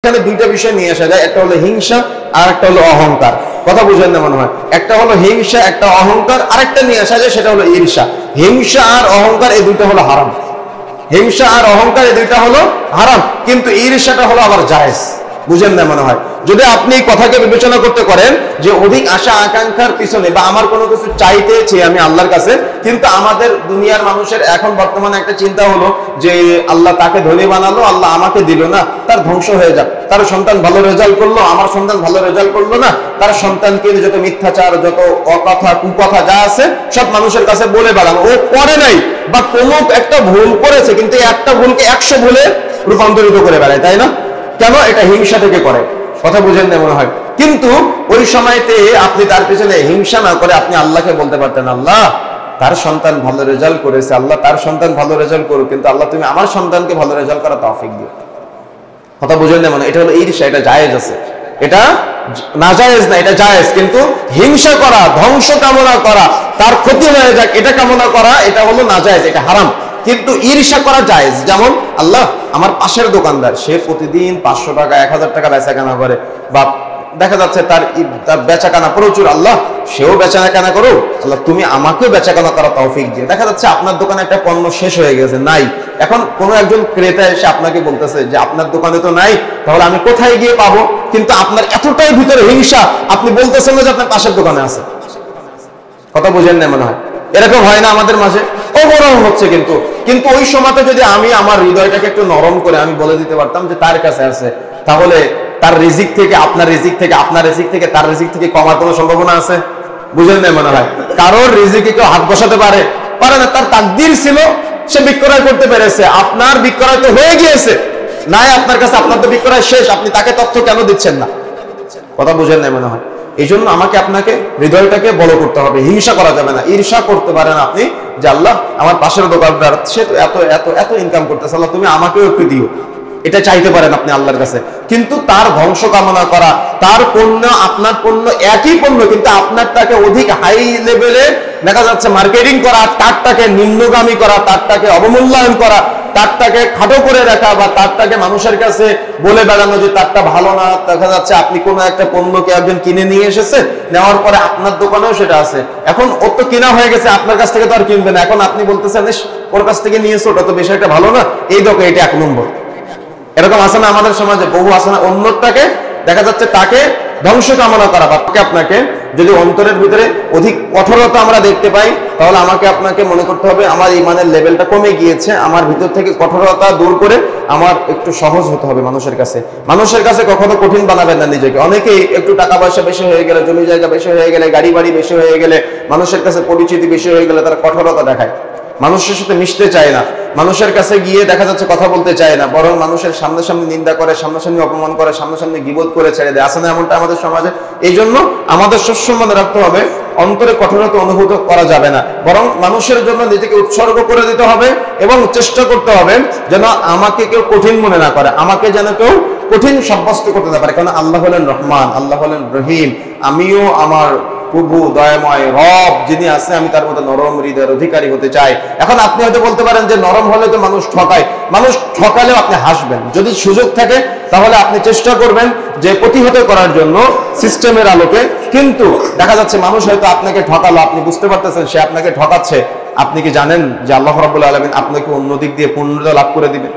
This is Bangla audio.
এখানে দুইটা বিষয় নিয়ে আসা যায়, একটা হলো হিংসা আর একটা হলো অহংকার। কথা বুঝেন না মনে হয়? একটা হলো হিংসা, একটা অহংকার, আরেকটা নিয়ে আসা যায় সেটা হলো ঈর্ষা। হিংসা আর অহংকার এই দুইটা হলো হারাম। হিংসা আর অহংকার এই দুইটা হলো হারাম, কিন্তু ঈর্ষাটা হলো আবার জায়েজ। বুঝেন না মনে হয়? যদি আপনি এই কথাকে বিবেচনা করতে পারেন যে অধিক আশা আকাঙ্ক্ষার পিছনে বা আমার কোনো কিছু চাইতেছি আমি আল্লাহর কাছে, কিন্তু আমাদের দুনিয়ার মানুষের এখন বর্তমানে একটা চিন্তা হলো যে আল্লাহ তাকে ধনী বানালো, আল্লাহ আমাকে দিল না, তার ধ্বংস হয়ে যাক। তার সন্তান ভালো রেজাল্ট করলো, আমার সন্তান ভালো রেজাল্ট করলো না, তার সন্তানকে যত মিথ্যাচার, যত অকথা কুকথা যা আছে সব মানুষের কাছে বলে বেড়ানো। ও করে নাই বা কোনো একটা ভুল করেছে, কিন্তু একটা ভুলকে 100 ভুলে রূপান্তরিত করে বেড়ায়, তাই না? কেন? এটা হিংসা থেকে করে। কথা বুঝেন না মনে হয়? কিন্তু ওই সময়তে আপনি তার পিছনে হিংসা না করে আপনি আল্লাহকে বলতে পারতেন, আল্লাহ তার সন্তান ভালো রেজাল্ট করেছে, আল্লাহ তার সন্তান ভালো রেজাল্ট করুক, কিন্তু আল্লাহ তুমি আমার সন্তানকে ভালো রেজাল্ট করা তৌফিক দিও। কথা বুঝেন না মানে? এটা হলো ঈর্ষা, এটা জায়েজ আছে, এটা নাজায়েজ না, এটা জায়েজ। কিন্তু হিংসা করা, ধ্বংস কামনা করা, তার ক্ষতি হয়ে যাক এটা কামনা করা, এটা হলো নাজায়েজ, এটা হারাম। কিন্তু ঈর্ষা করা জায়েজ। যেমন আল্লাহ আমার পাশের দোকানদার, সে প্রতিদিন 500 টাকা 1000 টাকা বেচাকেনা করে, বা দেখা যাচ্ছে তার বেচাকেনা প্রচুর, আল্লাহ সেও বেচাকেনা করো, আল্লাহ তুমি আমাকেও বেচাকেনা করা তৌফিক দিয়ে। দেখা যাচ্ছে আপনার দোকানে একটা পণ্য শেষ হয়ে গেছে, নাই, এখন কোনো একজন ক্রেতা এসে আপনাকে বলতেছে যে আপনার দোকানে তো নাই, তাহলে আমি কোথায় গিয়ে পাবো? কিন্তু আপনার এতটাই ভিতরে হিংসা, আপনি বলতেছেন না যে আপনার পাশের দোকানে আছে। কথা বুঝেন না মনে হয়? এরকম হয় না আমাদের মাঝে? অবরম হচ্ছে। কিন্তু ওই সময়তে যদি আমি আমার হৃদয়টাকে একটু নরম করে আমি বলে দিতে পারতাম যে তার কাছে আছে, তাহলে তার রিজিক থেকে আপনার রিজিক থেকে, আপনার রিজিক থেকে তার রিজিক থেকে কমার কোনো সম্ভাবনা আছে? বুঝেন না মনে হয়? কারোর রিজিকে কেউ হাত বসাতে পারে না। তার তাকদীর ছিল, সে বিক্রয় করতে পেরেছে, আপনার বিক্রয় তো হয়ে গিয়েছে, নাই আপনার কাছে, আপনার তো বিক্রয় শেষ, আপনি তাকে তথ্য কেন দিচ্ছেন না? কথা বুঝেন না মনে হয়? এই জন্য আমাকে আপনাকে হৃদয়টাকে বড় করতে হবে, হিংসা করা যাবে না। ঈর্ষা করতে পারেন আপনি যে আল্লাহ আমার পাশের দোকানদার সে তো এত এত এত ইনকাম করতেছে, আল্লাহ তুমি আমাকেও একটু দিও, এটা চাইতে পারেন আপনি আল্লাহর কাছে। কিন্তু তার ধ্বংস কামনা করা, তার পণ্য আপনার পণ্য একই পণ্য, কিন্তু আপনারটাকে অধিক হাই লেভেলে দেখা যাচ্ছে মার্কেটিং করা, তারটাকে নিম্নগামী করা, তারটাকে অবমূল্যায়ন করা, তারটাকে খাটো করে রাখা, বা তারটাকে মানুষের কাছে বলে বেড়ানো যে তারটা ভালো না। দেখা যাচ্ছে আপনি কোনো একটা পণ্যকে একজন কিনে নিয়ে এসেছে, নেওয়ার পরে আপনার দোকানেও সেটা আছে, এখন ওর তো কেনা হয়ে গেছে, আপনার কাছ থেকে তো আর কিনবে না, এখন আপনি বলতেছেন ওর কাছ থেকে নিয়েছো, ওটা তো বেশি একটা ভালো না, এই দোকান এটা 1 নম্বর। এরকম আছে না আমাদের সমাজে? বহু আছে না? অন্যটাকে দেখা যাচ্ছে তাকে ধ্বংস কামনা করা। বা আপনাকে যদি অন্তরের ভিতরে অধিক কঠোরতা আমরা দেখতে পাই, তাহলে আমাকে আপনাকে মনে করতে হবে আমার ইমানের লেভেলটা কমে গিয়েছে, আমার ভিতর থেকে কঠোরতা দূর করে আমার একটু সহজ হতে হবে মানুষের কাছে। মানুষের কাছে কখনো কঠিন বানাবেন না নিজেকে। অনেকেই একটু টাকা পয়সা বেশি হয়ে গেলে, জমি জায়গা বেশি হয়ে গেলে, গাড়ি বাড়ি বেশি হয়ে গেলে, মানুষের কাছে পরিচিতি বেশি হয়ে গেলে তারা কঠোরতা দেখায়, মানুষের সাথে মিশতে চায় না, মানুষের কাছে গিয়ে দেখা যাচ্ছে কথা বলতে চায় না, বরং মানুষের সামনাসামনি নিন্দা করে, সামনাসামনি অপমান করে, সামনাসামনি গীবত করে ছেড়ে দেয়। আসলে এমনটা আমাদের সমাজে। এই জন্য আমাদের সবসময় মনে রাখতে হবে অন্তরে কঠোরতা অনুভূত করা যাবে না, বরং মানুষের জন্য নিজেকে উৎসর্গ করে দিতে হবে এবং চেষ্টা করতে হবে যেন আমাকে কেউ কঠিন মনে না করে, আমাকে যেন কেউ কঠিন সাব্যস্ত করতে না পারে। কারণ আল্লাহ হলেন রহমান, আল্লাহ হলেন রহিম। আমিও আমার প্রভু দয়াময় রব যিনি আছে, আমি তার মতো নরম হৃদয়ের অধিকারী হতে চাই। এখন আপনি হয়তো বলতে পারেন যে নরম হলে তো মানুষ ঠকায়। মানুষ ঠকালেও আপনি হাসবেন, যদি সুযোগ থাকে তাহলে আপনি চেষ্টা করবেন যে প্রতিহত করার জন্য সিস্টেমের আলোকে। কিন্তু দেখা যাচ্ছে মানুষ হয়তো আপনাকে ঠকালো, আপনি বুঝতে পারতেছেন সে আপনাকে ঠকাচ্ছে, আপনি কি জানেন যে আল্লাহ রাব্বুল আলামিন আপনাকে অন্য দিক দিয়ে পূর্ণতা লাভ করে দিবেন?